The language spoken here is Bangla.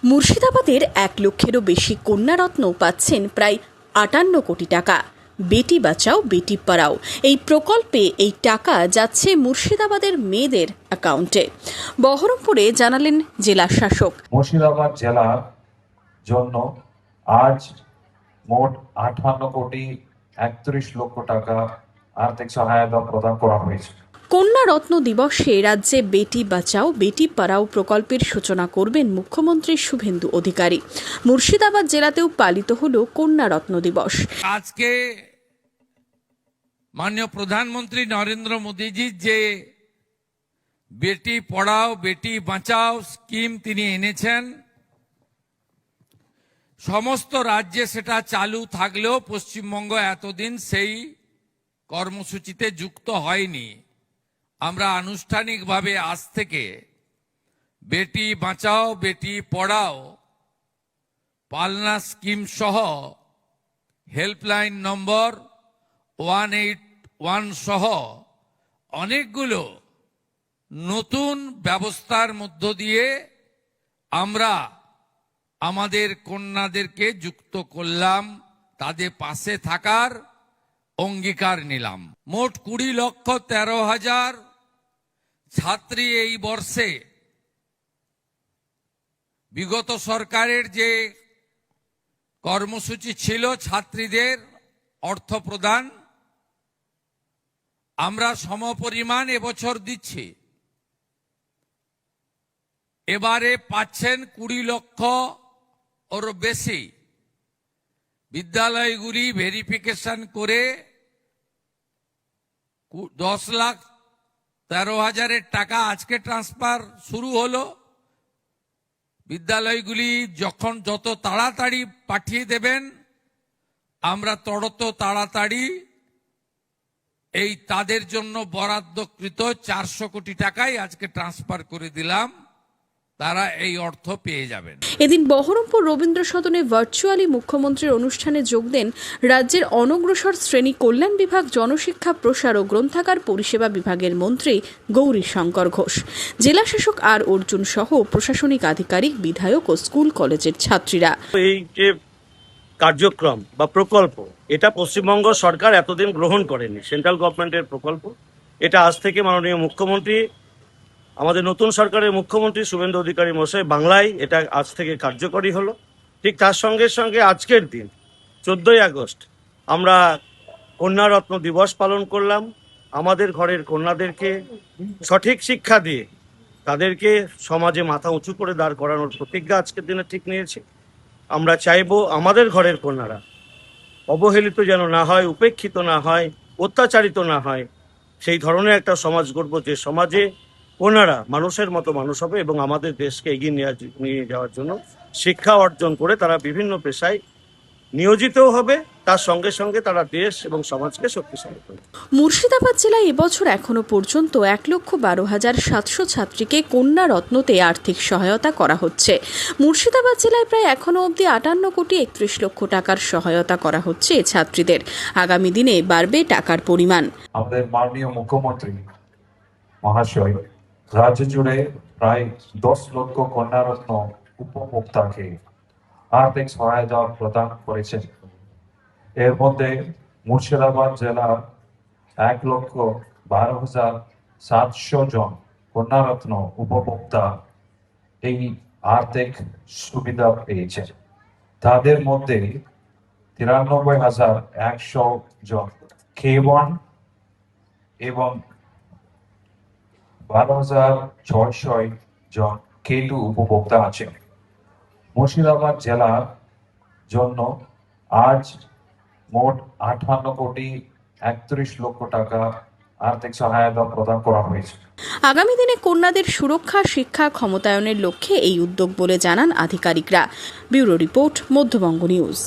মুর্শিদাবাদের 1 লক্ষেরও বেশি কন্যারত্ন পাচ্ছেন প্রায় 58 কোটি টাকা। বেটি বাঁচাও বেটি পড়াও এই প্রকল্পে এই টাকা যাচ্ছে মুর্শিদাবাদের মেয়েদের অ্যাকাউন্টে। বহরমপুরে জানালেন জেলা শাসক। মুর্শিদাবাদ জেলার জন্য আজ মোট 58 কোটি 31 লক্ষ টাকা আর্থিক সহায়তা প্রদান করা হয়েছে। কন্যারত্ন দিবসে রাজ্যে বেটি বাঁচাও বেটি পড়াও প্রকল্পের সূচনা করবেন মুখ্যমন্ত্রী শুভেন্দু অধিকারী। মুর্শিদাবাদ জেলাতেও পালিত হল কন্যারত্ন দিবস। আজকে মাননীয় প্রধানমন্ত্রী নরেন্দ্র মোদীজি যে বেটি পড়াও বেটি বাঁচাও স্কিম তিনি এনেছেন, সমস্ত রাজ্যে সেটা চালু থাকলেও পশ্চিমবঙ্গ এতদিন সেই কর্মসূচিতে যুক্ত হয়নি। আমরা আনুষ্ঠানিকভাবে আজ থেকে বেটি বাঁচাও বেটি পড়াও পালনা স্কিম সহ হেল্পলাইন নম্বর 181 সহ অনেকগুলো নতুন ব্যবস্থার মধ্য দিয়ে আমরা আমাদের কন্যাদেরকে যুক্ত করলাম, তাদের পাশে থাকার অঙ্গীকার নিলাম। মোট 20,13,000 ছাত্রী এই বর্ষে বিগত সরকারের যে কর্মসূচি ছিল ছাত্রীদের অর্থ প্রদান, আমরা সমপরিমাণ এবছর দিচ্ছি। এবারে পাচ্ছেন 20 লক্ষ ওর বেশি। বিদ্যালয়গুলি ভেরিফিকেশন করে 10,13,000 টাকা আজকে ট্রান্সফার শুরু হলো। বিদ্যালয়গুলি যখন যত তাড়াতাড়ি পাঠিয়ে দেবেন, আমরা তত তাড়াতাড়ি এই তাদের জন্য বরাদ্দকৃত 400 কোটি টাকাই আজকে ট্রান্সফার করে দিলাম, তারা এই অর্থ পেয়ে যাবেন। এদিন বহরমপুর রবীন্দ্র সদনে ভার্চুয়ালি মুখ্যমন্ত্রীর অনুষ্ঠানে যোগ দেন রাজ্যের অনগ্রসর শ্রেণী কল্যাণ বিভাগ, জনশিক্ষা প্রসার ও গ্রন্থাগার পরিষেবা বিভাগের মন্ত্রী গৌরীশঙ্কর ঘোষ, জেলা শাসক আর অর্জুন সহ প্রশাসনিক আধিকারিক, বিধায়ক ও স্কুল কলেজের ছাত্রীরা। এই যে কার্যক্রম বা প্রকল্প, এটা পশ্চিমবঙ্গ সরকার এতদিন গ্রহণ করেনি, সেন্ট্রাল গভর্নমেন্টের প্রকল্প। এটা আজ থেকে মাননীয় মুখ্যমন্ত্রী, আমাদের নতুন সরকারের মুখ্যমন্ত্রী শুভেন্দু অধিকারী মশাই বাংলায় এটা আজ থেকে কার্যকরী হলো। ঠিক তার সঙ্গে সঙ্গে আজকের দিন 14ই আগস্ট আমরা কন্যারত্ন দিবস পালন করলাম। আমাদের ঘরের কন্যাদেরকে সঠিক শিক্ষা দিয়ে তাদেরকে সমাজে মাথা উঁচু করে দাঁড় করানোর প্রতিজ্ঞা আজকের দিনে ঠিক নিয়েছি। আমরা চাইবো আমাদের ঘরের কন্যারা অবহেলিত যেন না হয়, উপেক্ষিত না হয়, অত্যাচারিত না হয়। সেই ধরনের একটা সমাজ গড়ব যে সমাজে কন্যারা মানুষের মতো মানুষ হবে এবং আমাদের দেশকে এগিয়ে নিয়ে যাওয়ার জন্য শিক্ষা অর্জন করে তারা বিভিন্ন পেশায় নিয়োজিত হবে, তার সঙ্গে সঙ্গে তারা দেশ এবং সমাজকে শক্তিশালী করবে। মুর্শিদাবাদ জেলায় এবছর এখনো পর্যন্ত 1,12,700 ছাত্রীকে কন্যারত্নতে আর্থিক সহায়তা করা হচ্ছে। মুর্শিদাবাদ জেলায় প্রায় এখনো অবধি 58 কোটি 31 লক্ষ টাকার সহায়তা করা হচ্ছে ছাত্রীদের। আগামী দিনে বাড়বে টাকার পরিমাণ। আমাদের মাননীয় মুখ্যমন্ত্রী মহাশয় রাজ্য জুড়ে প্রায় 10 লক্ষ কন্যারত্ন উপভোক্তাকে আর্থিক সহায়তা প্রদান করেছেন। এর মধ্যে মুর্শিদাবাদ জেলার 1,12,700 জন কন্যারত্ন উপভোক্তা এই আর্থিক সুবিধা পেয়েছেন। তাদের মধ্যে 93,100 জন K1 এবং 12,600 জন K2 উপভোক্তা আছেন। মুর্শিদাবাদ জেলার জন্য আজ মোট 58 কোটি 31 লক্ষ টাকা আর্থিক সহায়তা প্রদান করা হয়েছে। আগামী দিনে কন্যাদের সুরক্ষা, শিক্ষা, ক্ষমতায়নের লক্ষ্যে এই উদ্যোগ বলে জানান আধিকারিকরা। Bureau report, Madhyabanga news.